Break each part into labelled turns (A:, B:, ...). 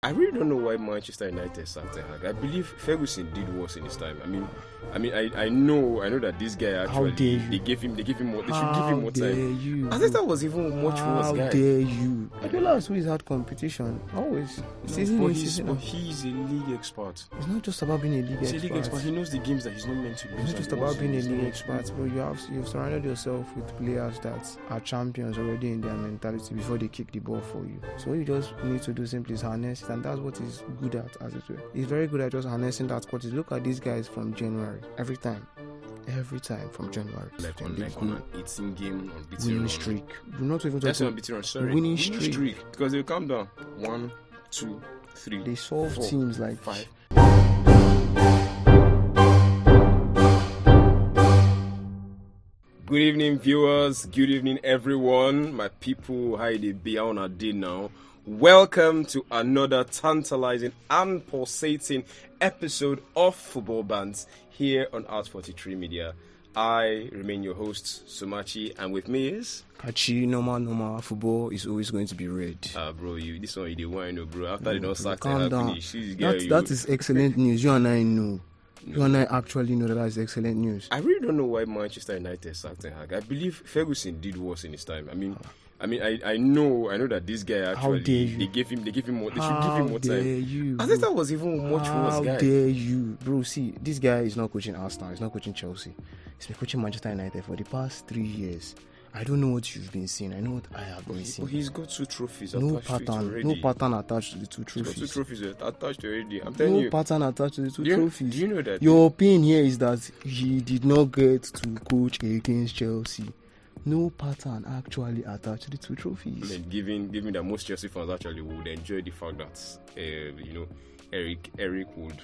A: I really don't know why Manchester United sacked Ten Hag. I believe Ferguson did worse in his time. I know that this guy actually they gave him more. They should give him more time. I think that was even much worse, guy.
B: How dare you? Guardiola has always had competition. Always.
A: But he's a league expert.
B: It's not just about being a league expert.
A: He's a league expert. He knows the games that he's not meant to lose.
B: It's not just about being a league expert, bro. You've surrounded yourself with players that are champions already in their mentality before they kick the ball for you. So what you just need to do simply is harness it, and that's what he's good at, as it were. He's very good at just harnessing that quality. Look at these guys from January. Every time from January.
A: Like on an 18 game unbeaten
B: winning
A: run.
B: streak. We're not even
A: That's
B: talking
A: unbeaten run. Sorry,
B: winning streak.
A: Because they'll calm down. 1, 2, 3.
B: They solve
A: 4,
B: teams like
A: 5. Good evening, viewers. Good evening, everyone. My people, how they be on a day now? Welcome to another tantalizing and pulsating episode of Football Bants here on Art43 Media. I remain your host, Sumachi, and with me is...
B: Kachi. Normal. Football is always going to be red.
A: Bro, this one you the wine, bro. After they don't sack
B: calm down.
A: finish.
B: That is excellent news. You and I know. You and I actually know that is excellent news.
A: I really don't know why Manchester United sacked Ten Hag. I believe Ferguson did worse in his time. I know that this guy actually they gave him more. They should give him more time. I think that was even much worse, guy.
B: How dare you, bro? See, this guy is not coaching Arsenal. He's not coaching Chelsea. He's been coaching Manchester United for the past 3 years. I don't know what you've been seeing. I know what I have been seeing.
A: But he's got 2 trophies
B: no
A: attached to it already.
B: No pattern attached to the 2 trophies.
A: He's got 2 trophies attached already. I'm telling you.
B: No pattern attached to the 2 trophies.
A: Do you know that?
B: Your opinion here is that he did not get to coach against Chelsea. No pattern actually attached to the 2 trophies.
A: Given that most Chelsea fans actually would enjoy the fact that Erik would.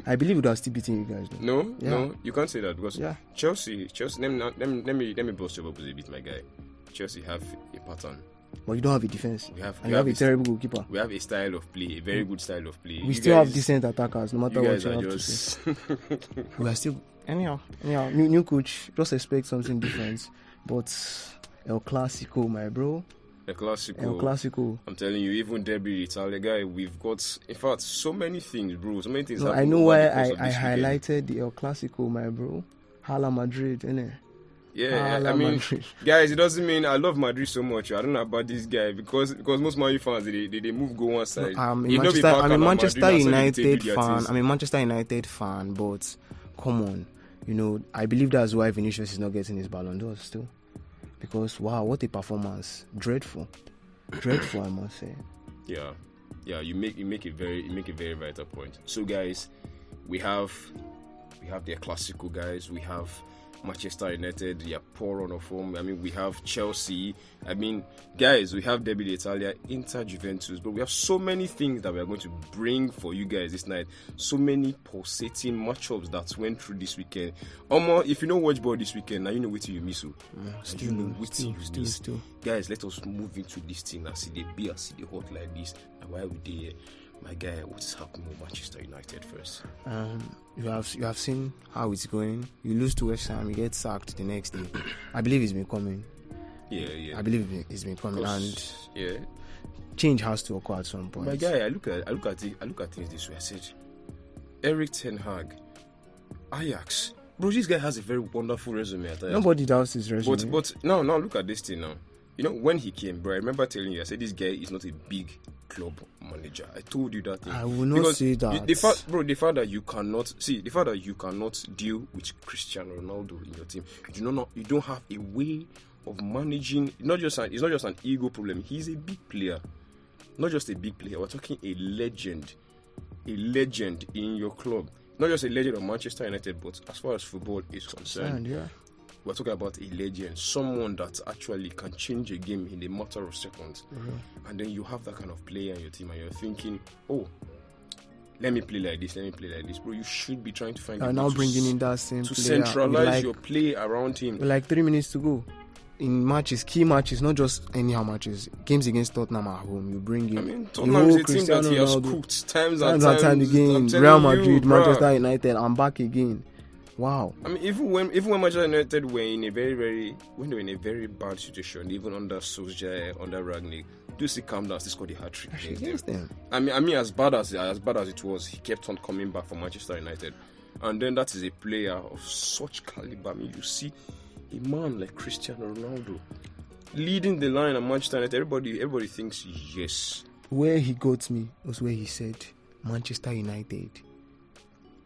B: I believe we would have still beaten you guys. Though.
A: No, you can't say that because Chelsea. Let me bust your bubbles a bit, my guy. Chelsea have a pattern.
B: But you don't have a defense.
A: We have
B: a terrible goalkeeper.
A: We have a style of play, a very good style of play.
B: We still have decent attackers, no matter what you have to say. We are still anyhow. New coach. Just expect something different. But El Clásico, my bro.
A: El Clásico. I'm telling you, even Derby Italia guy, we've got, in fact, so many things, bro. So many things.
B: No, I know why I highlighted the El Clásico, my bro. Real Madrid, innit?
A: Yeah,
B: Madrid.
A: Guys, it doesn't mean I love Madrid so much. I don't know about this guy because most Man U fans they move go one side.
B: No, I'm a Manchester United fan, but come on, I believe that's why Vinicius is not getting his Ballon d'Or still. Because wow, what a performance! Dreadful, I must say.
A: Yeah. You make a very vital point. So guys, we have the Clásico guys. We have Manchester United, their poor run of form. We have Chelsea. Guys, we have Derby d'Italia, Inter, Juventus. But we have so many things that we are going to bring for you guys this night. So many pulsating matchups that went through this weekend. If you don't watch ball this weekend, now you know what you miss.
B: Still.
A: Guys, let us move into this thing and see the beer, see the hot like this. And why would they? My guy, what is happening with Manchester United first?
B: You have seen how it's going. You lose to West Ham, you get sacked the next day. I believe it's been coming.
A: Yeah.
B: I believe it's been coming, and change has to occur at some point.
A: My guy, I look at things this way. I said, Erik Ten Hag, Ajax. Bro, this guy has a very wonderful resume at Ajax.
B: Nobody doubts his resume.
A: But now look at this thing now. When he came, bro, I remember telling you, I said this guy is not a big club manager. I told you that thing.
B: I will not say that.
A: The fact that you cannot deal with Cristiano Ronaldo in your team, you don't have a way of managing. It's not just an ego problem. He's a big player, not just a big player. We're talking a legend in your club. Not just a legend of Manchester United, but as far as football is concerned. We're talking about a legend, someone that actually can change a game in a matter of seconds. Mm-hmm. And then you have that kind of player in your team and you're thinking, let me play like this. Bro, you should be trying to find a
B: now bringing in that same
A: to
B: player.
A: Centralize your play around him.
B: With 3 minutes to go. In matches, key matches, not just anyhow matches. Games against Tottenham at home, you bring in.
A: Tottenham is a team that he has cooked times and time
B: again. Real Madrid, Manchester United, I'm back again. Wow.
A: Even when Manchester United were in a very, very bad situation, even under Solskjaer, under Ragnick, Dusi calmed down, still scored a hat-trick
B: against them.
A: I mean, as bad as it was, he kept on coming back for Manchester United. And then that is a player of such caliber. I mean, you see a man like Cristiano Ronaldo leading the line at Manchester United. Everybody thinks yes.
B: Where he got me was where he said Manchester United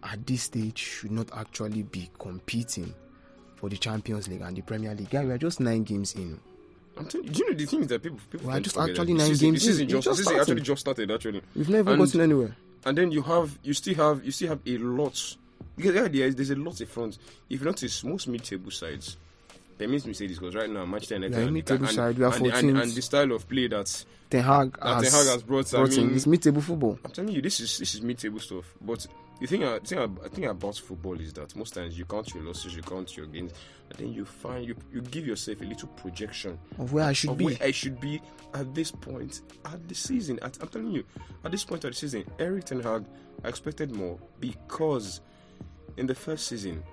B: at this stage should not actually be competing for the Champions League and the Premier League. Guy, we are just 9 games in.
A: I'm telling you, do you know the thing is that people
B: we are just actually 9 games in.
A: This season actually just started actually.
B: We've never gotten anywhere.
A: And then you still have a lot. Because the idea is there's a lot in front. If you notice, most mid-table sides. That means me say this because right now Manchester United
B: mid-table side, we are 14th.
A: And the style of play that
B: Ten Hag has brought in is mid-table football.
A: I'm telling you, this is mid-table stuff. But the thing I think about football is that most times you count your losses, you count your gains, and then you find you give yourself a little projection
B: of where I should be.
A: Where I should be at this point at the season. I'm telling you, at this point of the season, Erik Ten Hag, I expected more because in the first season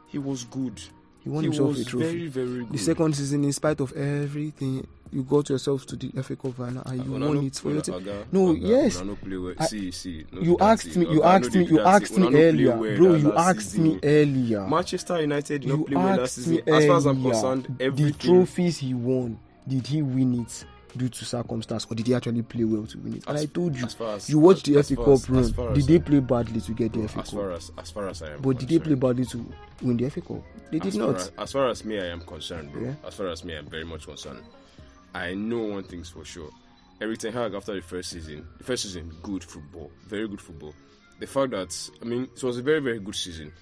A: he was good.
B: He won himself a trophy.
A: Very, very good.
B: The second season, in spite of everything, you got yourself to the FA Cup final and you won it for your team. Yes. You asked me earlier, bro. You asked me earlier.
A: Manchester United did not play well last season. As far as I'm concerned, everything.
B: The trophies he won, did he win it due to circumstance or did he actually play well to win it? And I told you, you watched the FA Cup run. Did they play badly to get the FA Cup?
A: As far as I am.
B: But did they play badly to win the FA Cup? They did not.
A: As far as me, I am concerned, bro.
B: Yeah.
A: As far as me, I'm very much concerned. I know one thing's for sure. Erik Ten Hag, after the first season, good football, very good football. The fact that, I mean, it was a very, very good season.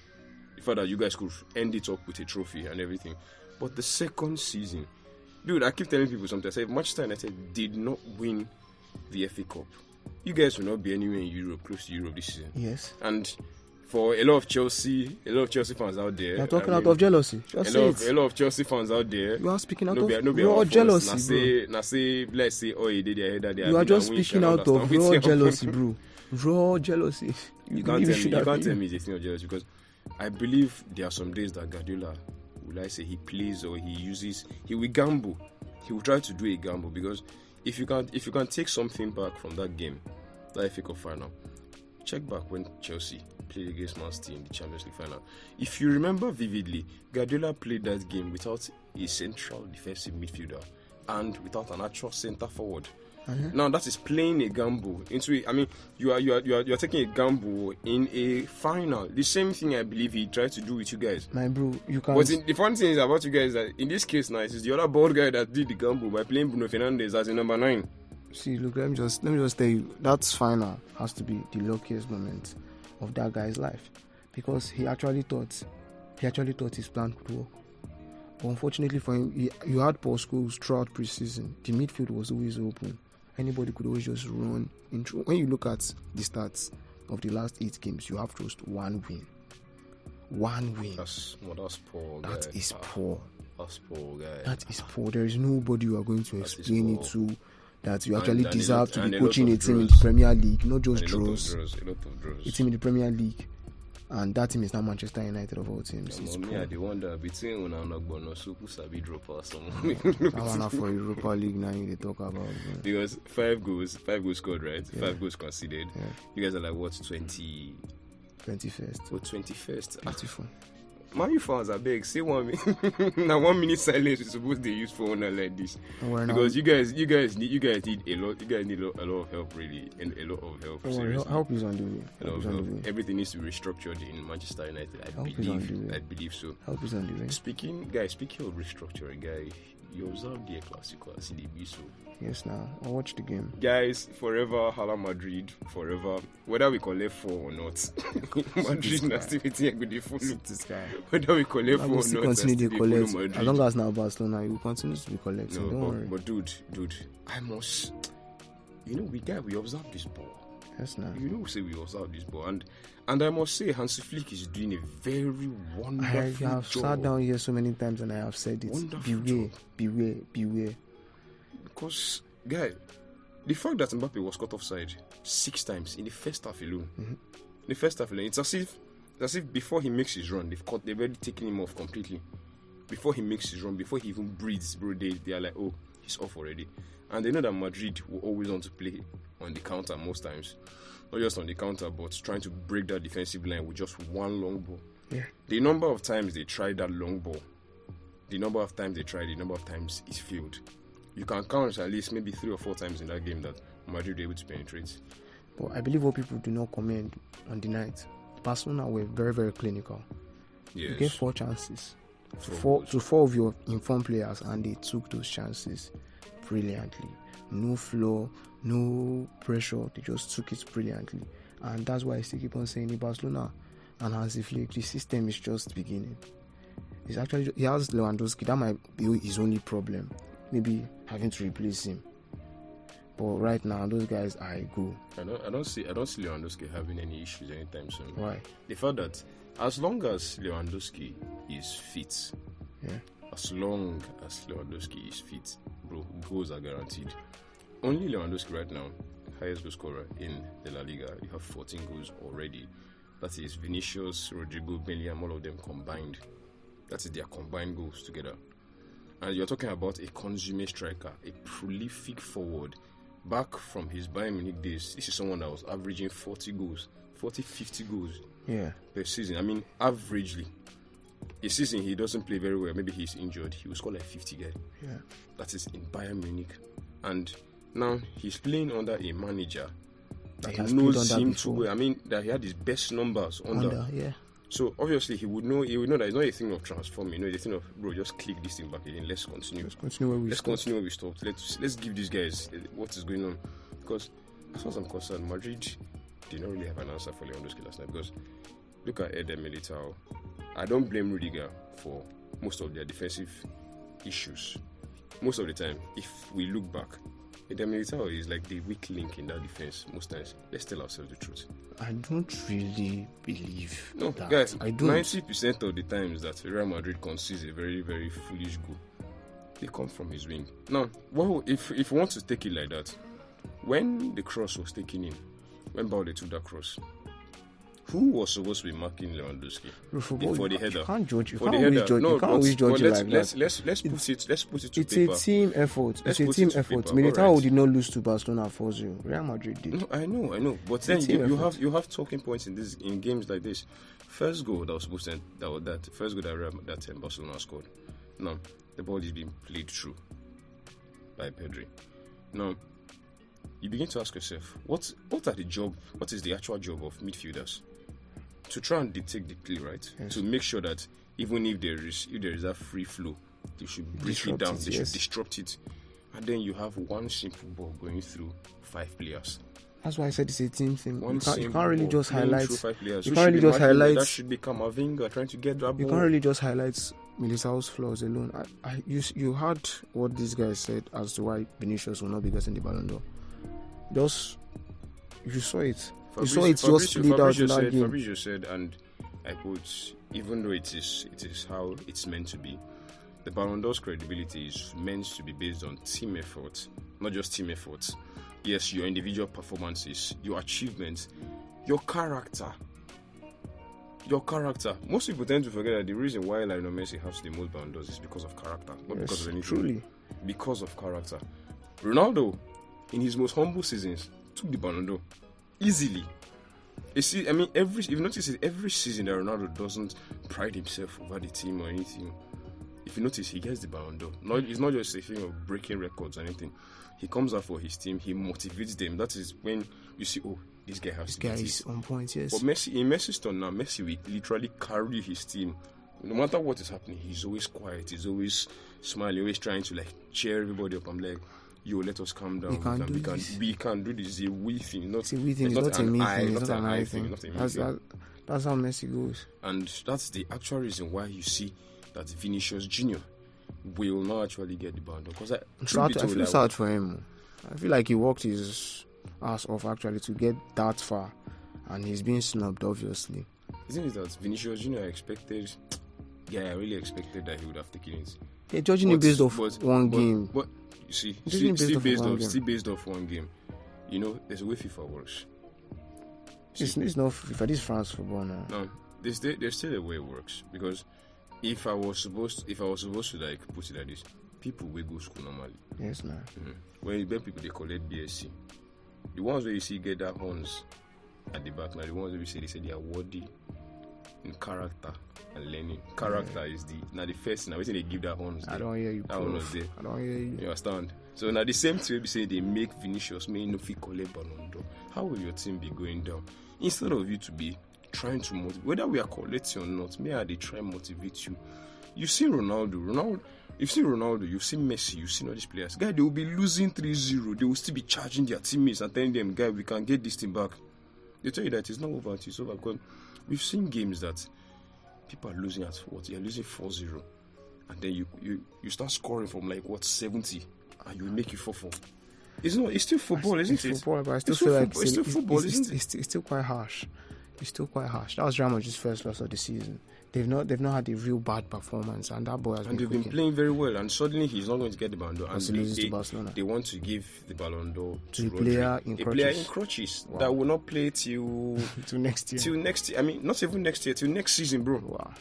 A: The fact that you guys could end it up with a trophy and everything. But the second season, dude, I keep telling people sometimes, if Manchester United did not win the FA Cup, you guys will not be anywhere in Europe, close to Europe this season.
B: Yes.
A: And for a lot of Chelsea fans out there,
B: you're talking out of jealousy.
A: A lot of Chelsea fans out there.
B: You are speaking out of raw jealousy,
A: bro. Let's say, oh, he did their
B: you are just speaking out of raw jealousy, bro. Raw jealousy.
A: You can't tell me it's a thing of jealousy because I believe there are some days that Guardiola, will I say, he plays or he will gamble. He will try to do a gamble because if you can take something back from that game, that FA Cup final, check back when Chelsea played against Man City in the Champions League final. If you remember vividly, Guardiola played that game without a central defensive midfielder and without an actual centre forward. Now that is playing a gamble into it. I mean, you are taking a gamble in a final. The same thing I believe he tried to do with you guys.
B: My bro, you can't.
A: But the funny thing is about you guys that in this case now, it's the other bald guy that did the gamble by playing Bruno Fernandes as a number 9.
B: See, look, let me just tell you, that final has to be the luckiest moment of that guy's life because he actually thought his plan could work. But unfortunately for him, you had poor schools throughout pre-season. The midfield was always open. Anybody could always just run into. When you look at the stats of the last 8 games, you have just 1 win. 1 win.
A: That's poor.
B: That is poor.
A: That's poor, guy.
B: That is poor. There is nobody you are going to explain it to that you actually deserve to be coaching a team in the Premier League, not just draws.
A: A lot of draws.
B: A team in the Premier League. And that team is now Manchester United of all teams.
A: I wonder between Unanagbono, Suku Sabi drop or something.
B: I want for Europa League now they talk about. Man.
A: Because 5 goals scored, right? Yeah. 5 goals conceded.
B: Yeah.
A: You guys are like what, 21st? What, 21st?
B: Beautiful.
A: Man, you fans are big. Say 1 minute. Now 1 minute silence is supposed to use for honor like this. Because you guys need a lot. You guys need a lot of help, really, and a lot of help.
B: Help is on the way.
A: Everything needs to be restructured in Manchester United. I believe so.
B: Help is on the way.
A: Speaking of restructuring, guy, you observed the Clásico at CDB, so.
B: Yes, now I watched the game.
A: Guys, forever Real Madrid, forever. Whether we collect 4 or not, Madrid activity with the full look. Whether we collect 4 or not,
B: continue to collect. As long as now Barcelona, you will continue to be collecting.
A: No, but dude, I must. We observe this ball.
B: Yes, now.
A: We observe this ball, and I must say, Hansi Flick is doing a very wonderful job.
B: I have sat down here so many times and I have said it. Beware. Because,
A: guy, the fact that Mbappe was caught offside 6 times in the first half alone. Mm-hmm. In the first half alone, it's as if before he makes his run, they've already taken him off completely. Before he makes his run, before he even breathes, bro, they are like, oh, he's off already. And they know that Madrid will always want to play on the counter most times. Not just on the counter, but trying to break that defensive line with just one long ball.
B: Yeah.
A: The number of times they tried that long ball, the number of times it's failed. You can count at least maybe 3 or 4 times in that game that Madrid were able to penetrate.
B: But I believe what people do not comment on the night, Barcelona were very, very clinical.
A: Yes.
B: You get 4 chances to 4 of your informed players, and they took those chances brilliantly. No flaw, no pressure. They just took it brilliantly. And that's why I still keep on saying in Barcelona and Hansi Flick, the system is just beginning. It's actually, he has Lewandowski. That might be his only problem. Maybe having to replace him. But right now, those guys are a go.
A: I don't see Lewandowski having any issues anytime soon.
B: Why?
A: The fact that as long as Lewandowski is fit, as long as Lewandowski is fit, bro, goals are guaranteed. Only Lewandowski right now, highest goal scorer in the La Liga. You have 14 goals already. That is Vinicius, Rodrigo, Bellingham, all of them combined. That is their combined goals together. And you're talking about a consummate striker, a prolific forward. Back from his Bayern Munich days, this is someone that was averaging 40 goals, 40, 50 goals per season. I mean, averagely. A season he doesn't play very well, maybe he's injured, he will score like 50 guys.
B: Yeah.
A: That is in Bayern Munich. And now he's playing under a manager that knows him too well. I mean, that he had his best numbers under. So obviously he would know that it's not a thing of transforming, it's a thing of, bro, just click this thing back again. Let's continue.
B: Continue where we
A: stopped. Let's give these guys what is going on. Because as far as I'm concerned, Madrid did not really have an answer for Lewandowski last night. Because look at Eder Militao. I don't blame Rudiger for most of their defensive issues. Most of the time, if we look back, Eder Militao is like the weak link in that defense most times. Let's tell ourselves the truth.
B: I don't really believe that.
A: Guys,
B: I don't.
A: 90% of the times that Real Madrid concedes a very, very foolish goal, they come from his wing. Now, if you want to take it like that, when the cross was taken in, when Ballon took that cross, who was supposed to be marking Lewandowski for the header?
B: You can't judge. You
A: for
B: can't always judge. You can't always judge it like that.
A: Let's put it to
B: it's
A: paper.
B: It's a team effort.
A: Let's
B: it's a team
A: put it to
B: effort.
A: paper.
B: Militao
A: Right.
B: did not lose to Barcelona 4-0. Real Madrid did.
A: No, I know. But then you have talking points in games like this. First goal that was supposed to that Barcelona scored. Now the ball is being played through by Pedri. Now you begin to ask yourself, what is the actual job of midfielders? To try and dictate the play, right?
B: Yes.
A: To make sure that even if there is a free flow, they should break it down. They should disrupt it, and then you have one simple ball going through 5 players.
B: That's why I said it's a team thing. You can't really
A: ball
B: just highlight.
A: through 5 players.
B: You can't really just highlight.
A: That should become Camavinga trying to get that ball.
B: You can't really just highlight Militao's flaws alone. You heard what this guy said as to why Vinicius will not be getting the Ballon d'Or. You saw it. Fabrizio
A: said, and I quote, even though it is how it's meant to be, the Ballon d'Or's credibility is meant to be based on team effort, not just team efforts. Yes, your individual performances, your achievements, your character. Most people tend to forget that the reason why Lionel Messi has the most Ballon d'Ors is because of character, not because of anything. Truly. Because of character. Ronaldo, in his most humble seasons, took the Ballon d'Or easily. You see, I mean, if you notice it, every season that Ronaldo doesn't pride himself over the team or anything, if you notice, he gets the Ballon d'Or. It's not just a thing of breaking records or anything. He comes out for his team, he motivates them. That is when you see, oh, this guy is
B: on point, yes.
A: But Messi, in Messi's turn now, Messi will literally carry his team. No matter what is happening, he's always quiet, he's always smiling, always trying to cheer everybody up. I'm like, yo, let us calm down. We can do this. It's a we thing. It's not a me thing. It's not an I thing. That's how Messi goes. And that's the actual reason why you see that Vinicius Jr. will not actually get the Ballon d'Or. Because I
B: feel sad for him. I feel like he worked his ass off actually to get that far, and he's being snubbed, obviously.
A: Isn't it that Vinicius Jr. I really expected that he would have taken it.
B: They're judging him based off one game.
A: But you see, still based off one game. You know, there's a way FIFA works.
B: It's not FIFA. This is France football now.
A: No, there's still a way it works, because if I was supposed to put it like this, people will go school normally.
B: Yes, man.
A: When people they collect BSc, the ones where you see get that horns at the back, now the ones where you see they say they are worthy in character and learning. Character is the first thing. I think they give that horns.
B: I don't hear you.
A: That one was there.
B: I don't hear you.
A: You understand? So now the same thing we say they make Vinicius may no fit collect Ballon d'Or. How will your team be going down? Instead of you to be trying to motivate, whether we are collecting or not, may they try and motivate you. You see Ronaldo, you've seen Ronaldo, you've seen Messi, you've seen all these players. Guy, they will be losing 3-0. They will still be charging their teammates and telling them, guy, we can get this thing back. They tell you that it's not over, it's over. Because we've seen games that people are losing at what? You're losing 4-0. And then you start scoring from 70 and you make it 4-4. It's still football, isn't it?
B: It's football, but I still feel like it's still football, isn't it? It's still quite harsh. It's still quite harsh. That was Real Madrid's first loss of the season. They've not had a real bad performance, and that boy has
A: been playing very well. And suddenly he's not going to get the Ballon d'Or. And
B: to Barcelona.
A: They want to give the Ballon d'Or
B: to a player in
A: crutches that will not play till
B: next year.
A: Till next year. I mean, not even next year. Till next season, bro.
B: Wow.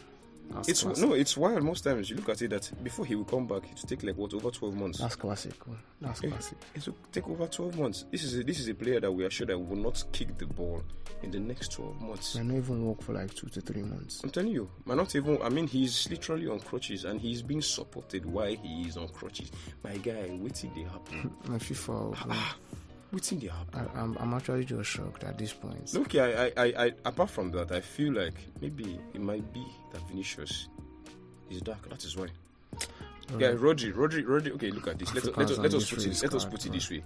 A: It's wild. Most times you look at it that before he will come back, it will take over 12 months.
B: That's classic.
A: It will take over 12 months. This is a player that we are sure that will not kick the ball in the next 12 months.
B: May not even work for 2 to 3 months.
A: I'm telling you, he's literally on crutches and he's being supported while he is on crutches. My guy, waiting they happen.
B: FIFA.
A: Waiting they happen.
B: I'm actually just shocked at this point.
A: Okay, I apart from that, I feel like maybe it might be that Vinicius is dark. That is why. Yeah, Rodri. Okay, look at this. Let us put it this way.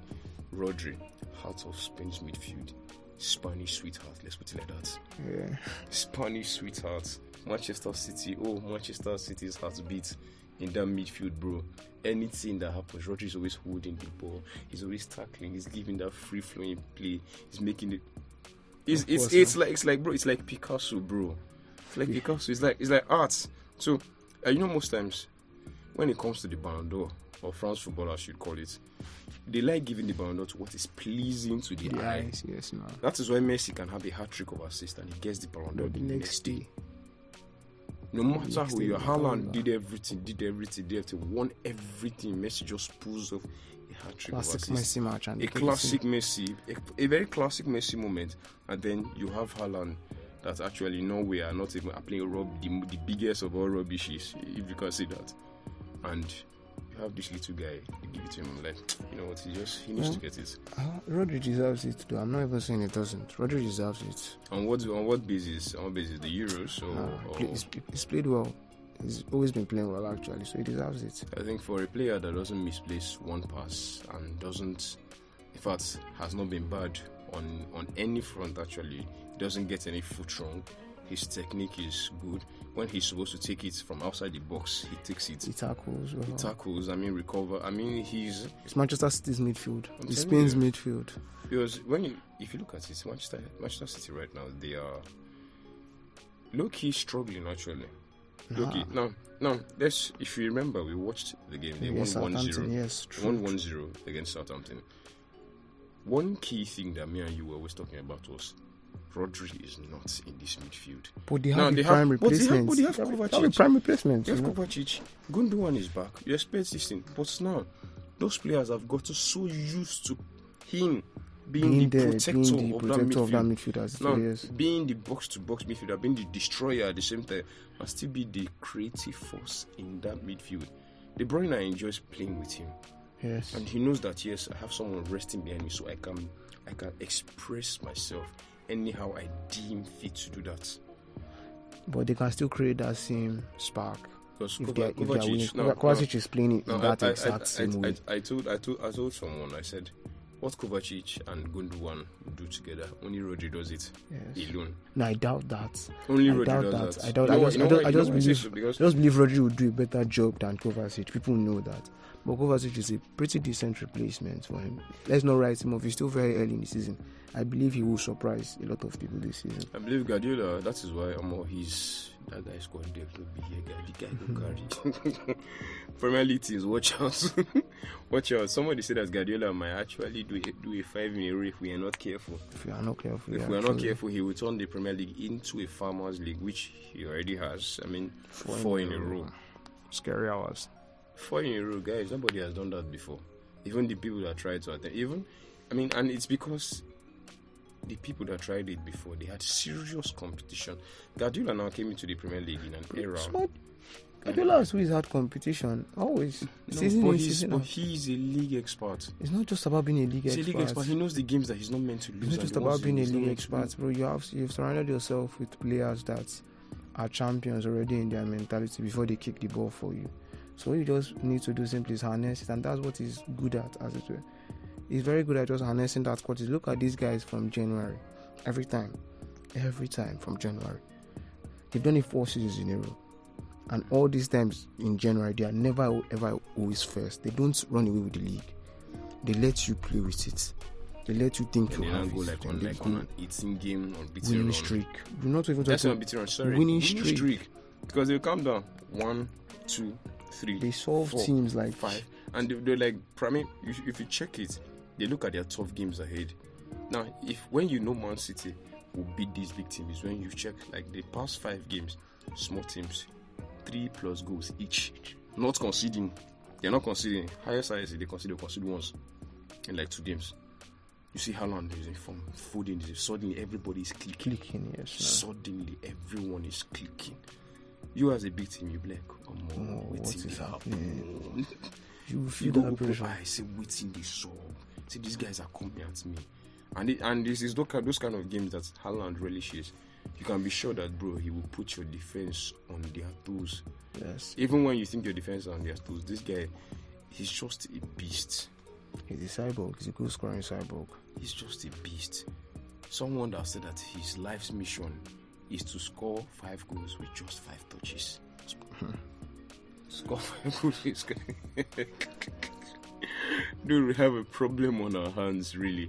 A: Rodri, heart of Spain's midfield, Spanish sweetheart. Let's put it like that.
B: Yeah.
A: Spanish sweetheart. Manchester City. Oh, Manchester City's heart beat in that midfield, bro. Anything that happens, Rodri is always holding the ball. He's always tackling. He's giving that free flowing play. He's making it. It's like bro. It's like Picasso, bro. It's like Picasso. It's like art. So most times when it comes to the Ballon d'Or or France football, I should call it, they like giving the Ballon d'Or to what is pleasing to the eye.
B: Yes, no.
A: That is why Messi can have a hat-trick of assist and he gets the Ballon d'Or the next day. No matter who you are, Haaland did everything, won everything. Messi just pulls off a hat-trick of assist.
B: Messi match and
A: a classic Messi, a very classic Messi moment. And then you have Haaland that actually we are not even playing the biggest of all rubbishes, if you can see that. And you have this little guy, you give it to him, he needs to get it.
B: Rodri deserves it too. I'm not even saying it doesn't. Rodri deserves it.
A: On what basis? On basis the Euros?
B: He's played well. He's always been playing well actually, so he deserves it.
A: I think for a player that doesn't misplace one pass and doesn't, in fact, has not been bad on any front actually, doesn't get any foot wrong. His technique is good. When he's supposed to take it from outside the box, he takes it.
B: He tackles.
A: Recover.
B: It's Manchester City's midfield. It's Spain's midfield.
A: Because if you look at it, Manchester City right now, they are low-key struggling actually. Low-key. Now, if you remember, we watched the game. They won 1-0.
B: Yes,
A: won 1-0 against Southampton. One key thing that me and you were always talking about was Rodri is not in this midfield.
B: But they have prime replacements.
A: But they have Kovacic.
B: Prime replacements.
A: They have Kovacic. Gundogan is back. You expect this thing. But now, those players have gotten so used to him being the protector of that midfield. Being the box-to-box midfielder, being the destroyer at the same time, and still be the creative force in that midfield. De Bruyne enjoys playing with him.
B: Yes.
A: And he knows that, yes, I have someone resting behind me, so I can express myself anyhow I deem fit to do that.
B: But they can still create that same spark.
A: Because
B: Kovacic is playing it in that exact same way.
A: I told someone, I said, what Kovacic and Gundogan do together, only Rodri does it alone.
B: No, I doubt that.
A: Only Rodri does that.
B: I just believe Rodri would do a better job than Kovacic. People know that. But Kovacic is a pretty decent replacement for him. Let's not write him off. He's still very early in the season. I believe he will surprise a lot of people this season.
A: I believe Guardiola, that is why that guy's got there to be here. The guy will carry. Premier League teams, watch out. Watch out. Somebody said that Guardiola might actually do a 5 in a row if we are not careful.
B: If we are not careful,
A: he will turn the Premier League into a farmers league, which he already has. 4 in a row.
B: Scary hours.
A: 4 in a row, guys. Nobody has done that before. Even the people that tried to attend. And it's because the people that tried it before, they had serious competition. Guardiola now came into the Premier League in an era.
B: Guardiola has always had competition. Always.
A: But he's a league expert.
B: It's not just about being a league expert.
A: He's a league expert. He knows the games that he's not meant to lose.
B: It's not just about being a league expert, bro. You've surrounded yourself with players that are champions already in their mentality before they kick the ball for you. So what you just need to do simply is harness it, and that's what he's good at, as it were. He's very good at just harnessing that quality. Look at these guys from January. Every time from January. They've done it 4 seasons in a row. And all these times in January, they are never ever always first. They don't run away with the league. They let you play with it. They let you think you have it.
A: On an 18-game unbeaten
B: winning
A: run.
B: streak. You're not even
A: That's
B: talking
A: not unbeaten run. Sorry,
B: winning streak.
A: Because they'll come down 1, 2, 3.
B: They solve
A: 4,
B: teams like
A: 5, and they're like, if you check it, they look at their tough games ahead. Now, when you know Man City will beat these big teams, when you check like the past 5 games, small teams, 3+ goals each, not conceding. They're not conceding. Highest they concede once in like 2 games. You see Haaland is in form, Foden is suddenly everybody is clicking.
B: Yes.
A: Suddenly everyone is clicking. You as a big team, you be like, what is happening?
B: You feel that pressure.
A: I say, waiting this so. See, these guys are coming at me, and this is those kind of games that Haaland relishes. You can be sure that, bro, he will put your defense on their toes.
B: Yes.
A: Even when you think your defense is on their toes, this guy, he's just a beast.
B: He's a cyborg. He's a goal scoring cyborg.
A: He's just a beast. Someone that said that his life's mission is to score 5 goals with just 5 touches. Score 5 goals. Dude, we have a problem on our hands, really.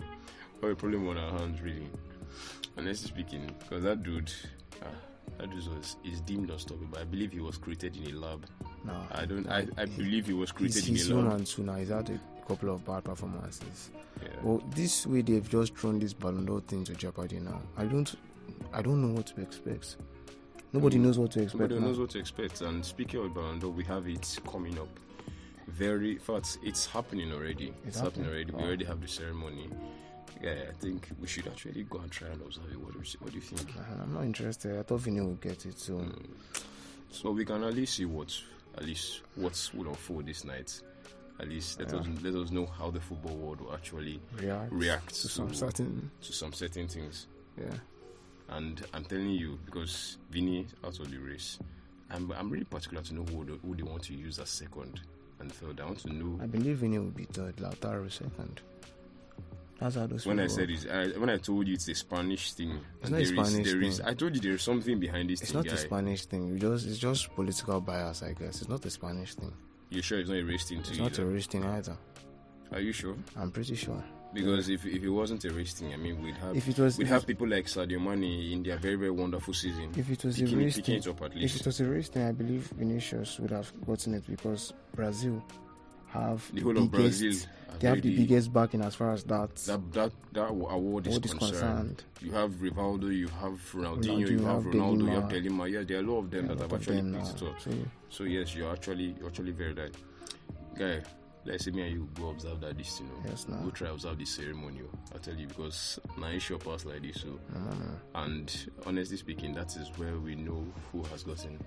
A: Honestly speaking, because that dude is deemed unstoppable. I believe he was created in a lab.
B: No,
A: I believe he was created in a lab.
B: He's soon and sooner. He's had a couple of bad performances.
A: Yeah.
B: Well, this way they've just thrown this Ballon d'Or thing to jeopardy now. I don't know what to expect. Nobody knows what to expect.
A: Nobody knows what to expect. And speaking of Ballon d'Or, we have it coming up. In fact, it's happening already. It's happening already. Wow. We already have the ceremony. Yeah, I think we should actually go and try and observe it. What do you think?
B: I'm not interested. I thought Vinny would get it.
A: So we can at least see what will unfold this night. At least let us know how the football world will actually react to some certain things.
B: Yeah.
A: And I'm telling you, because Vinny out of the race, I'm really particular to know who they want to use as second and third. I want to know.
B: I believe Vinny will be third, Lautaro second. That's how those.
A: When I said it, when I told you it's a Spanish thing,
B: it's not a Spanish thing.
A: I told you there is something behind this.
B: It's not a Spanish thing. It's just political bias, I guess. It's not a Spanish thing.
A: You sure it's not a race thing to you?
B: It's not a race thing either.
A: Are you sure?
B: I'm pretty sure.
A: Because if it wasn't a race thing, I mean, we'd have people like Sadio Mane in their very, very wonderful season.
B: If it was a race thing, I believe Vinicius would have gotten it, because Brazil have
A: the whole of Brazil.
B: They have the biggest backing as far as
A: that award is concerned. You have Rivaldo, you have Ronaldinho, you have Ronaldo, you have Delima. Yeah, there are a lot of them that have actually picked it up. So yes, you're actually very right, guy. Let's say me and you go observe that this,
B: Yes, no.
A: Go try observe this ceremony. I'll tell you, because now it's your pass like this. So, and honestly speaking, that is where we know who has gotten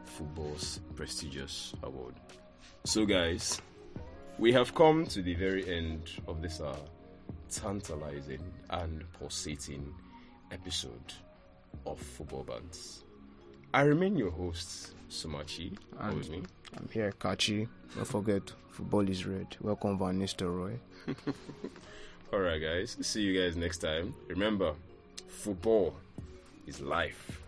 A: football's prestigious award. So, guys, we have come to the very end of this tantalizing and pulsating episode of Football Bants. I remain your host, Sumachi.
B: And
A: with me.
B: I'm here, Kachi. Don't forget, football is red. Welcome, Van Nistelrooy.
A: Alright, guys. See you guys next time. Remember, football is life.